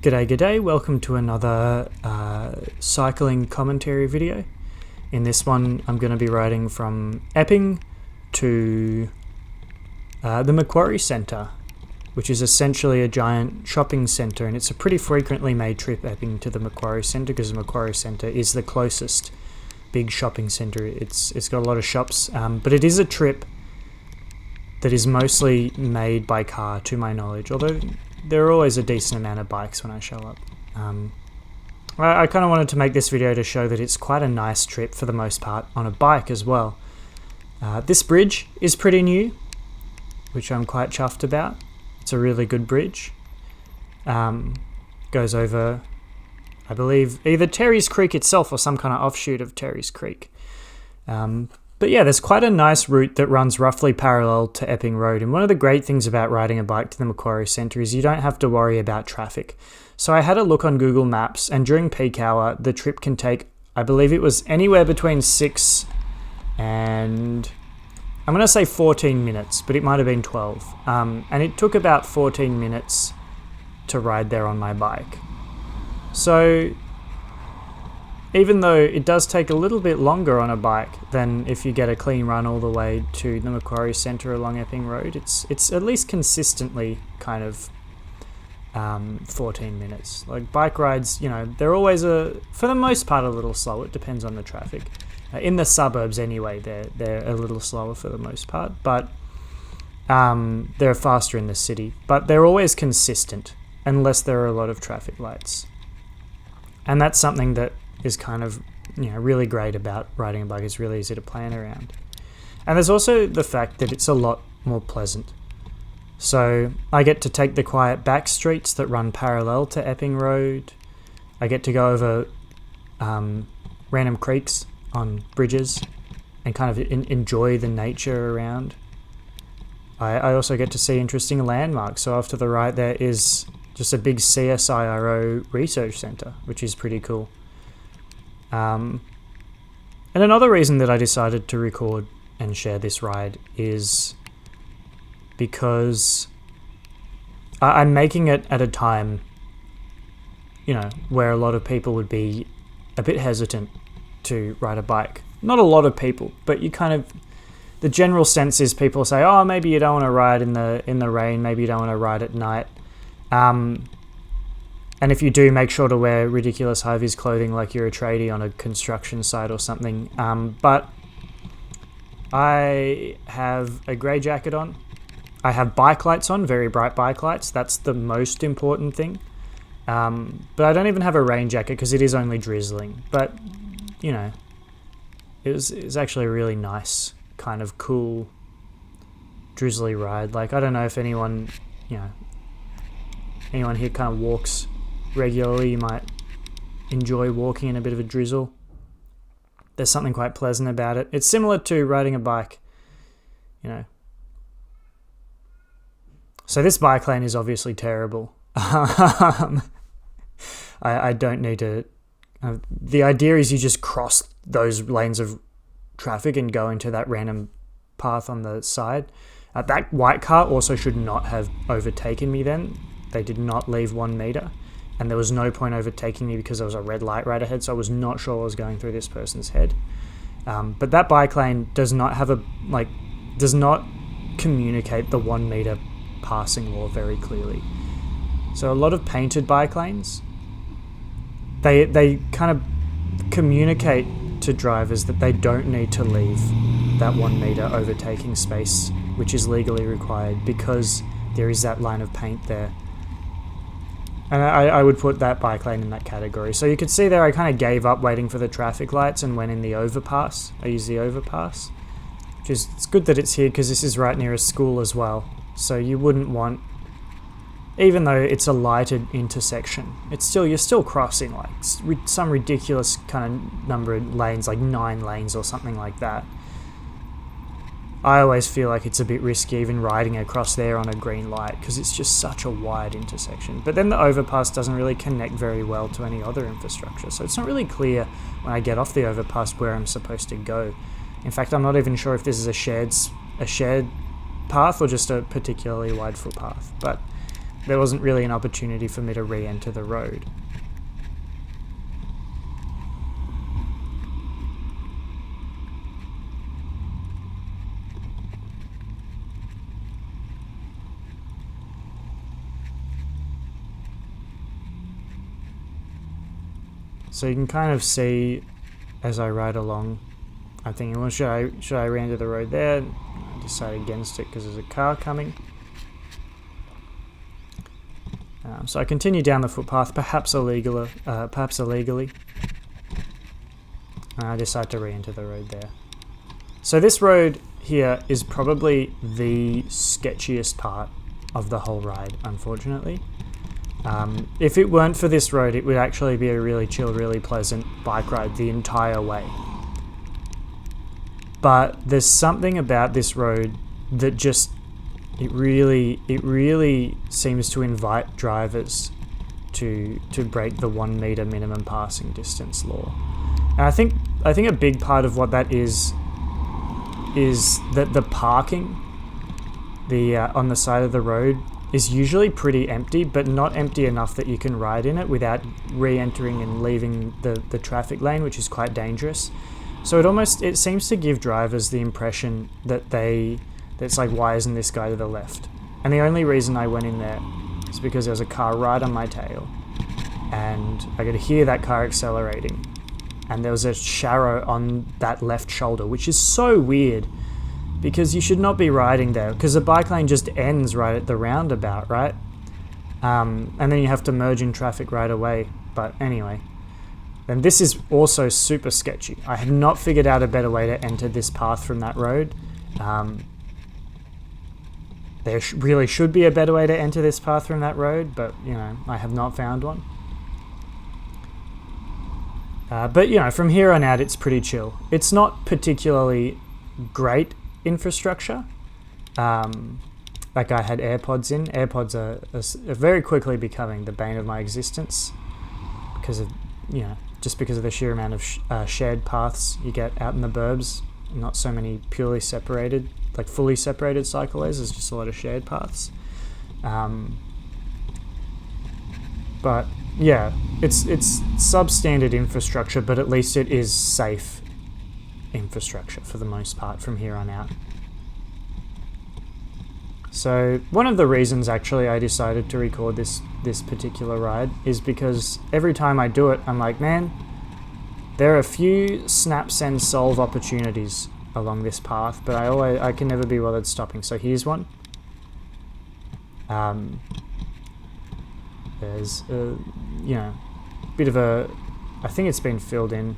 G'day, welcome to another cycling commentary video. In this one I'm going to be riding from Epping to the Macquarie Centre, which is essentially a giant shopping centre, and it's a pretty frequently made trip, Epping to the Macquarie Centre, because the Macquarie Centre is the closest big shopping centre. It's got a lot of shops, but it is a trip that is mostly made by car, to my knowledge, although there are always a decent amount of bikes when I show up. I kind of wanted to make this video to show that it's quite a nice trip for the most part on a bike as well. This bridge is pretty new, which I'm quite chuffed about. It's a really good bridge. Goes over, I believe, either Terry's Creek itself or some kind of offshoot of Terry's Creek. But yeah, there's quite a nice route that runs roughly parallel to Epping Road. And one of the great things about riding a bike to the Macquarie Centre is you don't have to worry about traffic. So I had a look on Google Maps, and during peak hour, the trip can take, I believe it was anywhere between 6 and, I'm going to say 14 minutes, but it might have been 12. And it took about 14 minutes to ride there on my bike. So even though it does take a little bit longer on a bike than if you get a clean run all the way to the Macquarie Centre along Epping Road, it's at least consistently kind of 14 minutes. Like bike rides, they're always for the most part a little slow. It depends on the traffic. In the suburbs anyway, they're a little slower for the most part, but they're faster in the city. But they're always consistent unless there are a lot of traffic lights. And that's something that is kind of really great about riding a bike. It's really easy to plan around. And there's also the fact that it's a lot more pleasant. So I get to take the quiet back streets that run parallel to Epping Road. I get to go over random creeks on bridges and kind of enjoy the nature around. I also get to see interesting landmarks. So off to the right there is just a big CSIRO research centre, which is pretty cool. And another reason that I decided to record and share this ride is because I'm making it at a time, where a lot of people would be a bit hesitant to ride a bike. Not a lot of people, but the general sense is people say, oh, maybe you don't want to ride in the rain, maybe you don't want to ride at night. And if you do, make sure to wear ridiculous high-vis clothing like you're a tradie on a construction site or something. But I have a grey jacket on. I have bike lights on, very bright bike lights. That's the most important thing. But I don't even have a rain jacket because it is only drizzling. But, it was actually a really nice, kind of cool, drizzly ride. Like, I don't know if anyone here kind of walks regularly. You might enjoy walking in a bit of a drizzle. There's something quite pleasant about it. It's similar to riding a bike, So this bike lane is obviously terrible. I don't need to... the idea is you just cross those lanes of traffic and go into that random path on the side. That white car also should not have overtaken me then. They did not leave 1 meter. And there was no point overtaking me because there was a red light right ahead, so I was not sure what was going through this person's head. But that bike lane does not communicate the 1 meter passing law very clearly. So a lot of painted bike lanes, they kind of communicate to drivers that they don't need to leave that 1 meter overtaking space, which is legally required, because there is that line of paint there. And I would put that bike lane in that category. So you could see there I kind of gave up waiting for the traffic lights and went in the overpass. I used the overpass, it's good that it's here because this is right near a school as well. So you wouldn't want, even though it's a lighted intersection, you're still crossing like some ridiculous kind of number of lanes, like 9 lanes or something like that. I always feel like it's a bit risky even riding across there on a green light because it's just such a wide intersection. But then the overpass doesn't really connect very well to any other infrastructure, so it's not really clear when I get off the overpass where I'm supposed to go. In fact, I'm not even sure if this is a shared path or just a particularly wide footpath. But there wasn't really an opportunity for me to re-enter the road. So you can kind of see as I ride along, I'm thinking, well, should I re-enter the road there? I decide against it because there's a car coming. So I continue down the footpath, perhaps illegally. And I decide to re-enter the road there. So this road here is probably the sketchiest part of the whole ride, unfortunately. If it weren't for this road, it would actually be a really chill, really pleasant bike ride the entire way. But there's something about this road that just, it really seems to invite drivers to break the 1 meter minimum passing distance law. And I think a big part of what that is that the parking on the side of the road is usually pretty empty, but not empty enough that you can ride in it without re-entering and leaving the traffic lane, which is quite dangerous. So it seems to give drivers the impression that it's like, why isn't this guy to the left? And the only reason I went in there is because there was a car right on my tail, and I could hear that car accelerating, and there was a sharrow on that left shoulder, which is so weird. Because you should not be riding there, because the bike lane just ends right at the roundabout, right? And then you have to merge in traffic right away. But anyway, then this is also super sketchy. I have not figured out a better way to enter this path from that road. There really should be a better way to enter this path from that road, but I have not found one. But from here on out, it's pretty chill. It's not particularly great infrastructure. Like I had AirPods in. AirPods are very quickly becoming the bane of my existence because of because of the sheer amount of shared paths you get out in the burbs. Not so many purely separated, like fully separated cycleways. There's just a lot of shared paths. But yeah, it's substandard infrastructure, but at least it is safe infrastructure for the most part from here on out. So one of the reasons actually I decided to record this particular ride is because every time I do it, I'm like, man, there are a few snap, send, solve opportunities along this path, but I can never be bothered stopping. So here's one. There's a bit of I think it's been filled in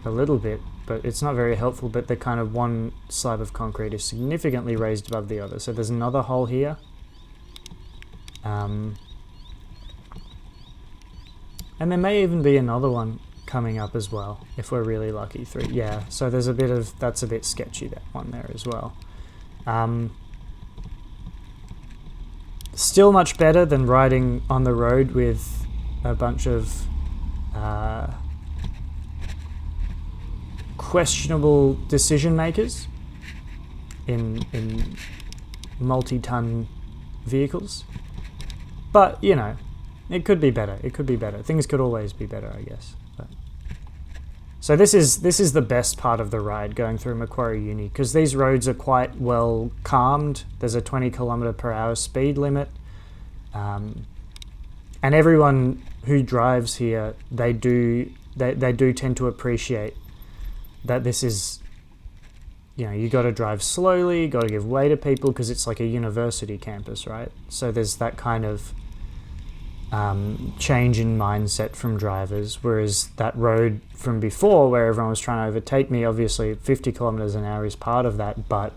a little bit, but it's not very helpful, but the kind of one slab of concrete is significantly raised above the other. So there's another hole here. And there may even be another one coming up as well, if we're really lucky. So there's that's a bit sketchy, that one there as well. Still much better than riding on the road with a bunch of questionable decision makers in multi-ton vehicles, but it could be better. Things could always be better, I guess. So this is the best part of the ride, going through Macquarie Uni, because these roads are quite well calmed. There's a 20 km/h speed limit, and everyone who drives here, they do tend to appreciate that this is, you got to drive slowly, you got to give way to people, because it's like a university campus, right? So there's that kind of change in mindset from drivers, whereas that road from before, where everyone was trying to overtake me, obviously 50 km/h is part of that, but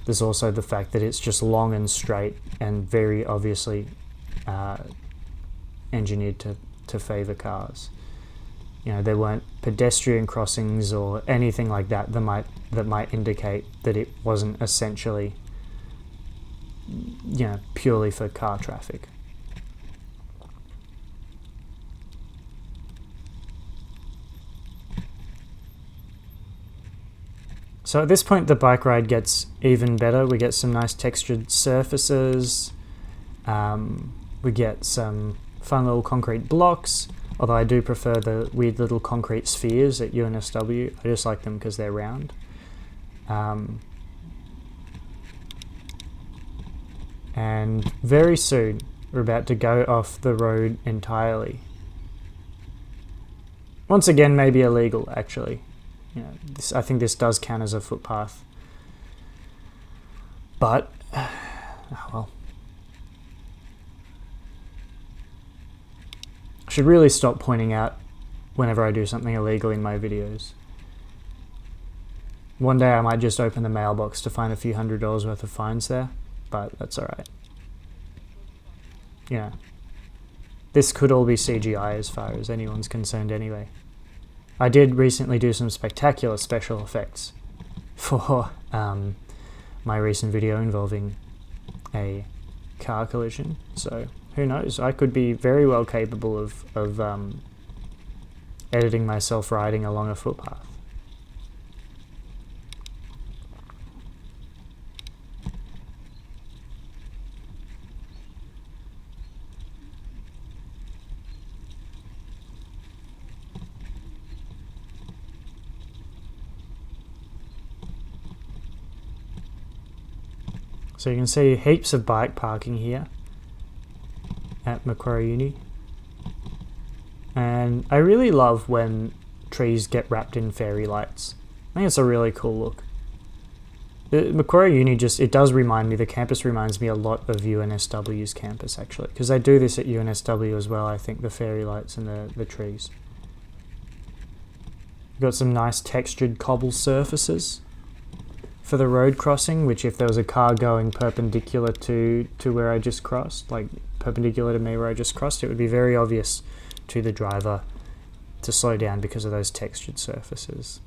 there's also the fact that it's just long and straight and very obviously engineered to favour cars. There weren't pedestrian crossings or anything like that that might indicate that it wasn't essentially, purely for car traffic. So at this point, the bike ride gets even better. We get some nice textured surfaces. We get some fun little concrete blocks, although I do prefer the weird little concrete spheres at UNSW. I just like them because they're round. And very soon we're about to go off the road entirely. Once again, maybe illegal, actually. You know, I think this does count as a footpath. But, oh well. I should really stop pointing out whenever I do something illegal in my videos. One day I might just open the mailbox to find a few $100s worth of fines there, but that's alright. You know, this could all be CGI as far as anyone's concerned anyway. I did recently do some spectacular special effects for my recent video involving a car collision, so who knows, I could be very well capable of editing myself riding along a footpath. So you can see heaps of bike parking here at Macquarie Uni. And I really love when trees get wrapped in fairy lights. I think it's a really cool look. Macquarie Uni it does remind me, the campus reminds me a lot of UNSW's campus actually, because they do this at UNSW as well, I think, the fairy lights and the trees. We've got some nice textured cobble surfaces for the road crossing, which if there was a car going perpendicular to where I just crossed, like perpendicular to me where I just crossed, it would be very obvious to the driver to slow down because of those textured surfaces.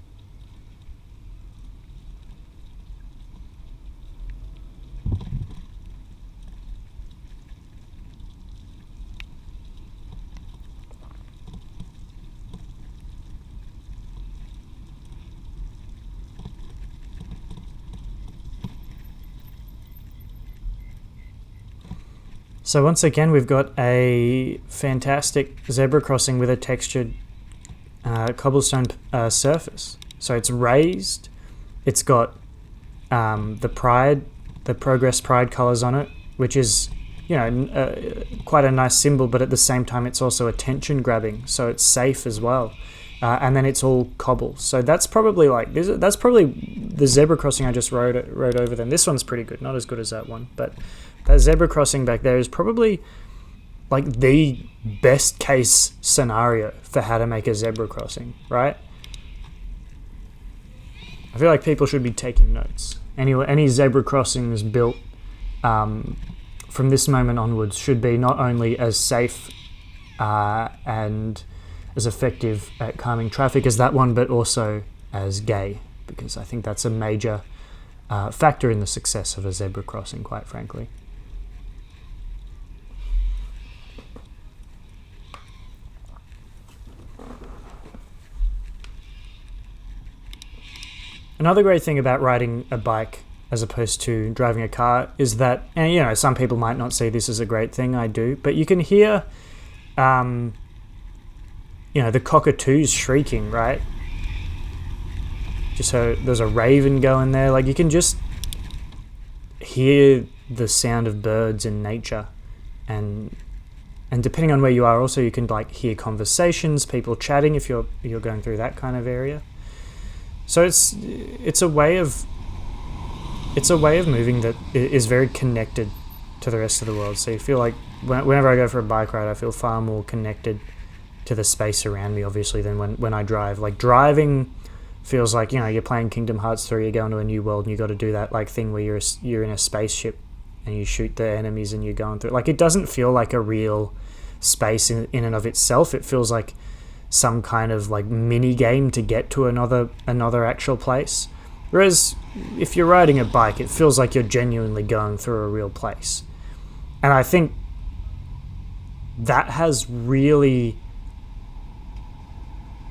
So once again, we've got a fantastic zebra crossing with a textured cobblestone surface. So it's raised, it's got the Progress Pride colours on it, which is, you know, quite a nice symbol, but at the same time it's also attention grabbing, so it's safe as well. And then it's all cobble. So that's probably that's probably the zebra crossing I just rode over them. This one's pretty good, not as good as that one, but that zebra crossing back there is probably like the best case scenario for how to make a zebra crossing, right? I feel like people should be taking notes. Any zebra crossings built from this moment onwards should be not only as safe and as effective at calming traffic as that one, but also as gay, because I think that's a major factor in the success of a zebra crossing, quite frankly. Another great thing about riding a bike as opposed to driving a car is that, and you know, some people might not see this as a great thing, I do, but you can hear, you know, the cockatoos shrieking, right? Just so there's a raven going there, like you can just hear the sound of birds in nature, and depending on where you are, also you can like hear conversations, people chatting if you're going through that kind of area. So it's a way of moving that is very connected to the rest of the world. So you feel like whenever I go for a bike ride, I feel far more connected to the space around me, obviously, than when I drive. Like driving feels like, you know, you're playing Kingdom Hearts 3, you're going to a new world, and you got to do that like thing where you're in a spaceship and you shoot the enemies and you're going through. Like it doesn't feel like a real space in and of itself. It feels like some kind of like mini game to get to another actual place. Whereas if you're riding a bike, it feels like you're genuinely going through a real place. And I think that has really,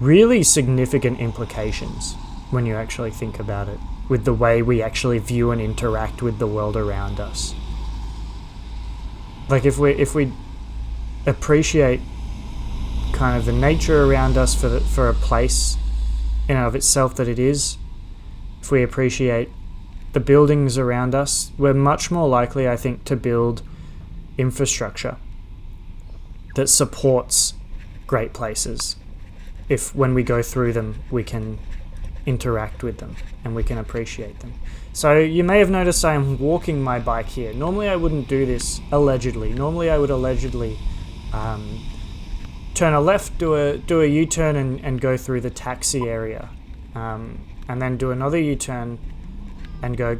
really significant implications when you actually think about it, with the way we actually view and interact with the world around us. Like if we appreciate kind of the nature around us for a place in and of itself that it is, if we appreciate the buildings around us, we're much more likely, I think, to build infrastructure that supports great places. If when we go through them, we can interact with them and we can appreciate them. So you may have noticed I am walking my bike here. Normally I wouldn't do this, allegedly. Normally I would allegedly turn a left, do a U-turn and go through the taxi area, and then do another U-turn and go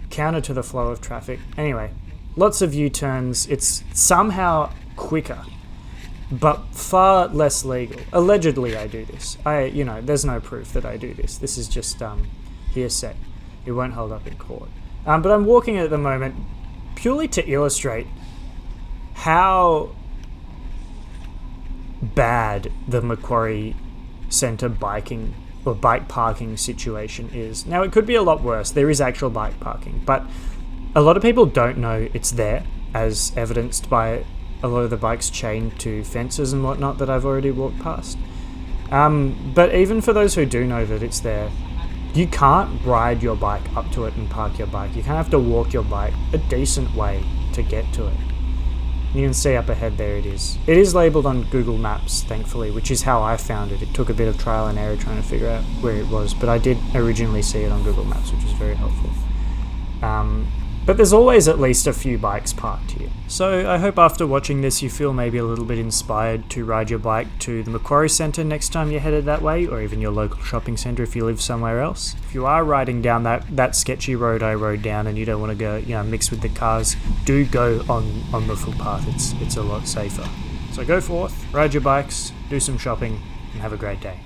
counter to the flow of traffic. Anyway, lots of U-turns. It's somehow quicker, but far less legal. Allegedly I do this. There's no proof that I do this. This is just hearsay. It won't hold up in court. But I'm walking at the moment purely to illustrate how bad the Macquarie Centre biking or bike parking situation is. Now, it could be a lot worse. There is actual bike parking, but a lot of people don't know it's there, as evidenced by a lot of the bikes chained to fences and whatnot that I've already walked past. But even for those who do know that it's there, you can't ride your bike up to it and park your bike. You kind of have to walk your bike a decent way to get to it. You can see up ahead there it is. It is labelled on Google Maps, thankfully, which is how I found it. It took a bit of trial and error trying to figure out where it was, but I did originally see it on Google Maps, which was very helpful. But there's always at least a few bikes parked here. So I hope after watching this you feel maybe a little bit inspired to ride your bike to the Macquarie Centre next time you're headed that way, or even your local shopping centre if you live somewhere else. If you are riding down that sketchy road I rode down and you don't want to go, mix with the cars, do go on the footpath. It's a lot safer. So go forth, ride your bikes, do some shopping, and have a great day.